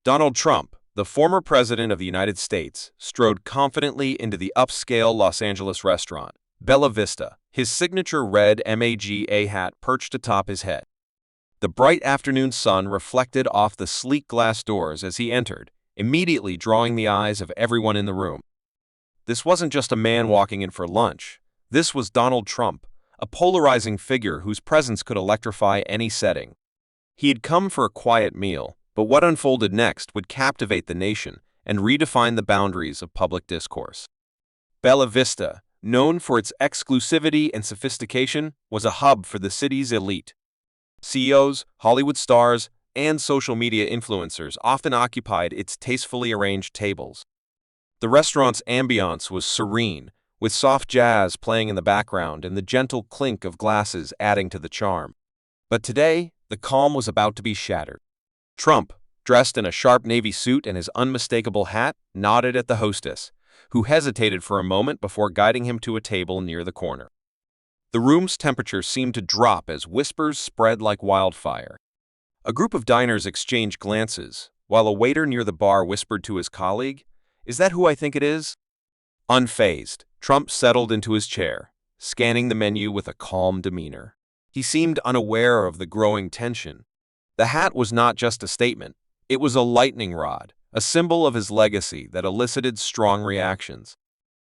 Donald Trump, the former president of the United States, strode confidently into the upscale Los Angeles restaurant, Bella Vista, his signature red MAGA hat perched atop his head. The bright afternoon sun reflected off the sleek glass doors as he entered, immediately drawing the eyes of everyone in the room. This wasn't just a man walking in for lunch. This was Donald Trump, a polarizing figure whose presence could electrify any setting. He had come for a quiet meal, but what unfolded next would captivate the nation and redefine the boundaries of public discourse. Bella Vista, known for its exclusivity and sophistication, was a hub for the city's elite. CEOs, Hollywood stars, and social media influencers often occupied its tastefully arranged tables. The restaurant's ambiance was serene, with soft jazz playing in the background and the gentle clink of glasses adding to the charm. But today, the calm was about to be shattered. Trump, dressed in a sharp navy suit and his unmistakable hat, nodded at the hostess, who hesitated for a moment before guiding him to a table near the corner. The room's temperature seemed to drop as whispers spread like wildfire. A group of diners exchanged glances, while a waiter near the bar whispered to his colleague, "Is that who I think it is?" Unfazed, Trump settled into his chair, scanning the menu with a calm demeanor. He seemed unaware of the growing tension. The hat was not just a statement, it was a lightning rod, a symbol of his legacy that elicited strong reactions.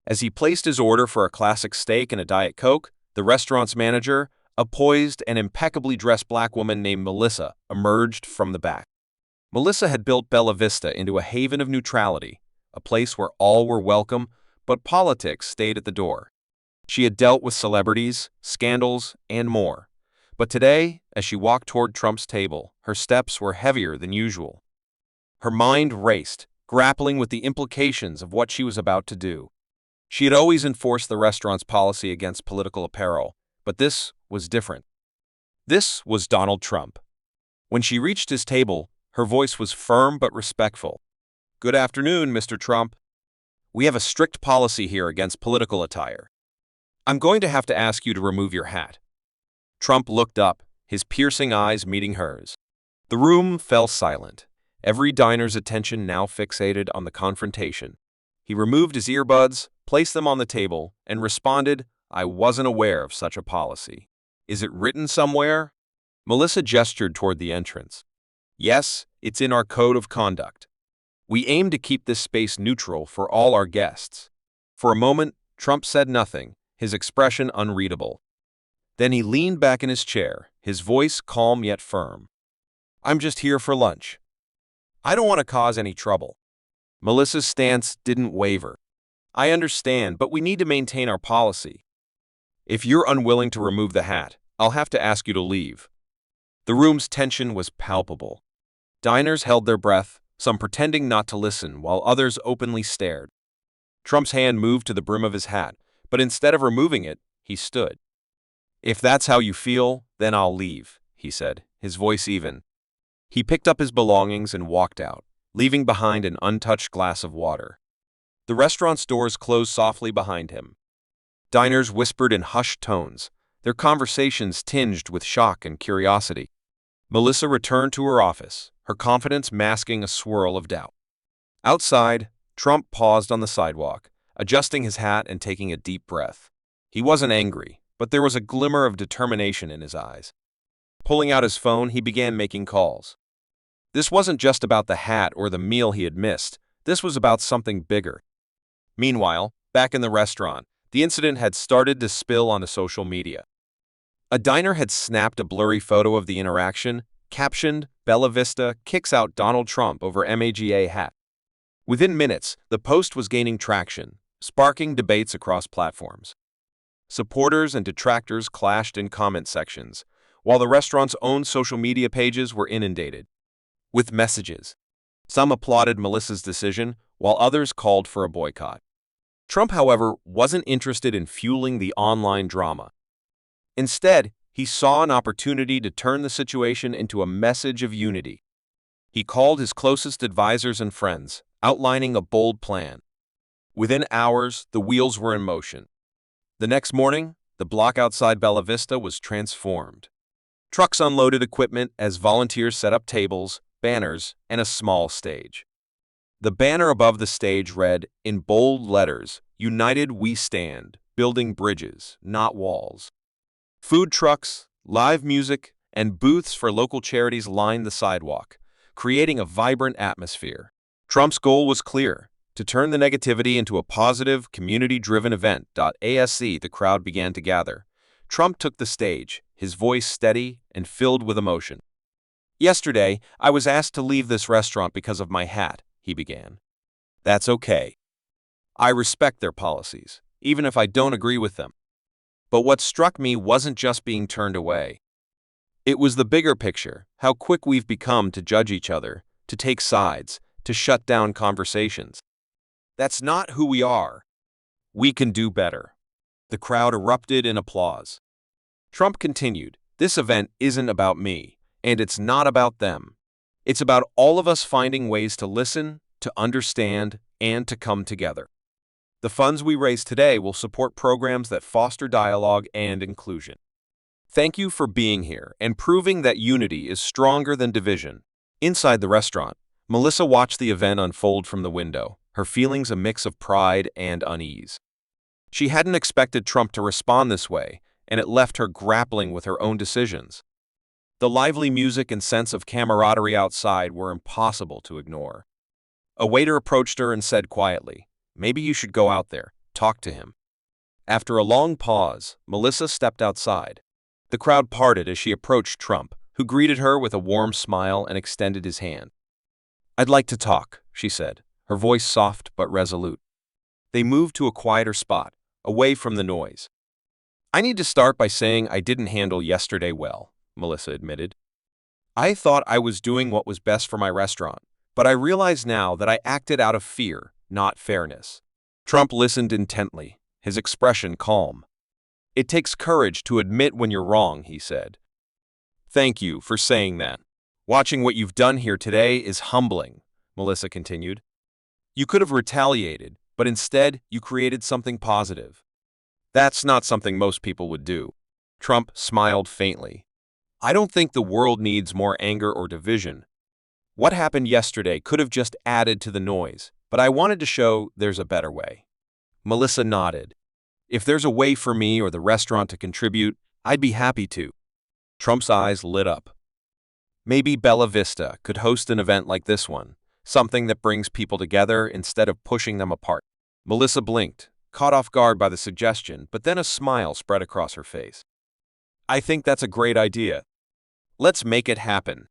As he placed his order for a classic steak and a Diet Coke, the restaurant's manager, a poised and impeccably dressed black woman named Melissa, emerged from the back. Melissa had built Bella Vista into a haven of neutrality, a place where all were welcome, but politics stayed at the door. She had dealt with celebrities, scandals, and more. But today, as she walked toward Trump's table, her steps were heavier than usual. Her mind raced, grappling with the implications of what she was about to do. She had always enforced the restaurant's policy against political apparel, but this was different. This was Donald Trump. When she reached his table, her voice was firm but respectful. "Good afternoon, Mr. Trump. We have a strict policy here against political attire. I'm going to have to ask you to remove your hat." Trump looked up, his piercing eyes meeting hers. The room fell silent, every diner's attention now fixated on the confrontation. He removed his earbuds, placed them on the table, and responded, "I wasn't aware of such a policy. Is it written somewhere?" Melissa gestured toward the entrance. "Yes, it's in our code of conduct. We aim to keep this space neutral for all our guests." For a moment, Trump said nothing, his expression unreadable. Then he leaned back in his chair, his voice calm yet firm. "I'm just here for lunch. I don't want to cause any trouble." Melissa's stance didn't waver. "I understand, but we need to maintain our policy. If you're unwilling to remove the hat, I'll have to ask you to leave." The room's tension was palpable. Diners held their breath, some pretending not to listen while others openly stared. Trump's hand moved to the brim of his hat, but instead of removing it, he stood. "If that's how you feel, then I'll leave," he said, his voice even. He picked up his belongings and walked out, leaving behind an untouched glass of water. The restaurant's doors closed softly behind him. Diners whispered in hushed tones, their conversations tinged with shock and curiosity. Melissa returned to her office, her confidence masking a swirl of doubt. Outside, Trump paused on the sidewalk, adjusting his hat and taking a deep breath. He wasn't angry, but there was a glimmer of determination in his eyes. Pulling out his phone, he began making calls. This wasn't just about the hat or the meal he had missed. This was about something bigger. Meanwhile, back in the restaurant, the incident had started to spill onto social media. A diner had snapped a blurry photo of the interaction, captioned, "Bella Vista kicks out Donald Trump over MAGA hat." Within minutes, the post was gaining traction, sparking debates across platforms. Supporters and detractors clashed in comment sections, while the restaurant's own social media pages were inundated with messages. Some applauded Melissa's decision, while others called for a boycott. Trump, however, wasn't interested in fueling the online drama. Instead, he saw an opportunity to turn the situation into a message of unity. He called his closest advisors and friends, outlining a bold plan. Within hours, the wheels were in motion. The next morning, the block outside Bella Vista was transformed. Trucks unloaded equipment as volunteers set up tables, banners, and a small stage. The banner above the stage read, in bold letters, "United we stand, building bridges, not walls." Food trucks, live music, and booths for local charities lined the sidewalk, creating a vibrant atmosphere. Trump's goal was clear: to turn the negativity into a positive, community-driven event. The crowd began to gather. Trump took the stage, his voice steady and filled with emotion. "Yesterday, I was asked to leave this restaurant because of my hat," he began. "That's okay. I respect their policies, even if I don't agree with them. But what struck me wasn't just being turned away. It was the bigger picture, how quick we've become to judge each other, to take sides, to shut down conversations. That's not who we are. We can do better." The crowd erupted in applause. Trump continued, "This event isn't about me, and it's not about them. It's about all of us finding ways to listen, to understand, and to come together. The funds we raise today will support programs that foster dialogue and inclusion. Thank you for being here and proving that unity is stronger than division." Inside the restaurant, Melissa watched the event unfold from the window, her feelings a mix of pride and unease. She hadn't expected Trump to respond this way, and it left her grappling with her own decisions. The lively music and sense of camaraderie outside were impossible to ignore. A waiter approached her and said quietly, "Maybe you should go out there, talk to him." After a long pause, Melissa stepped outside. The crowd parted as she approached Trump, who greeted her with a warm smile and extended his hand. "I'd like to talk," she said, her voice soft but resolute. They moved to a quieter spot, away from the noise. "I need to start by saying I didn't handle yesterday well," Melissa admitted. "I thought I was doing what was best for my restaurant, but I realize now that I acted out of fear, not fairness." Trump listened intently, his expression calm. "It takes courage to admit when you're wrong," he said. "Thank you for saying that. Watching what you've done here today is humbling," Melissa continued. "You could have retaliated, but instead you created something positive. That's not something most people would do." Trump smiled faintly. "I don't think the world needs more anger or division. What happened yesterday could have just added to the noise, but I wanted to show there's a better way." Melissa nodded. "If there's a way for me or the restaurant to contribute, I'd be happy to." Trump's eyes lit up. Maybe Bella Vista could host an event like this one, something that brings people together instead of pushing them apart. Melissa blinked, caught off guard by the suggestion, but then a smile spread across her face. "I think that's a great idea. Let's make it happen."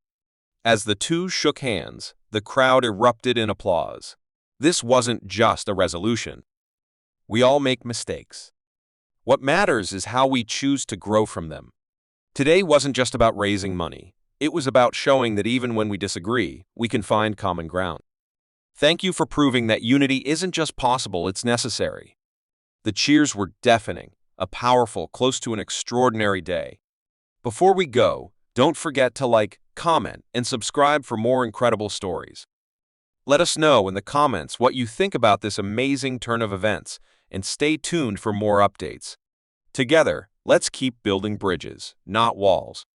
As the two shook hands, the crowd erupted in applause. This wasn't just a resolution. We all make mistakes. What matters is how we choose to grow from them. Today wasn't just about raising money. It was about showing that even when we disagree, we can find common ground. Thank you for proving that unity isn't just possible, it's necessary. The cheers were deafening, a powerful, close to an extraordinary day. Before we go, don't forget to like, comment, and subscribe for more incredible stories. Let us know in the comments what you think about this amazing turn of events, and stay tuned for more updates. Together, let's keep building bridges, not walls.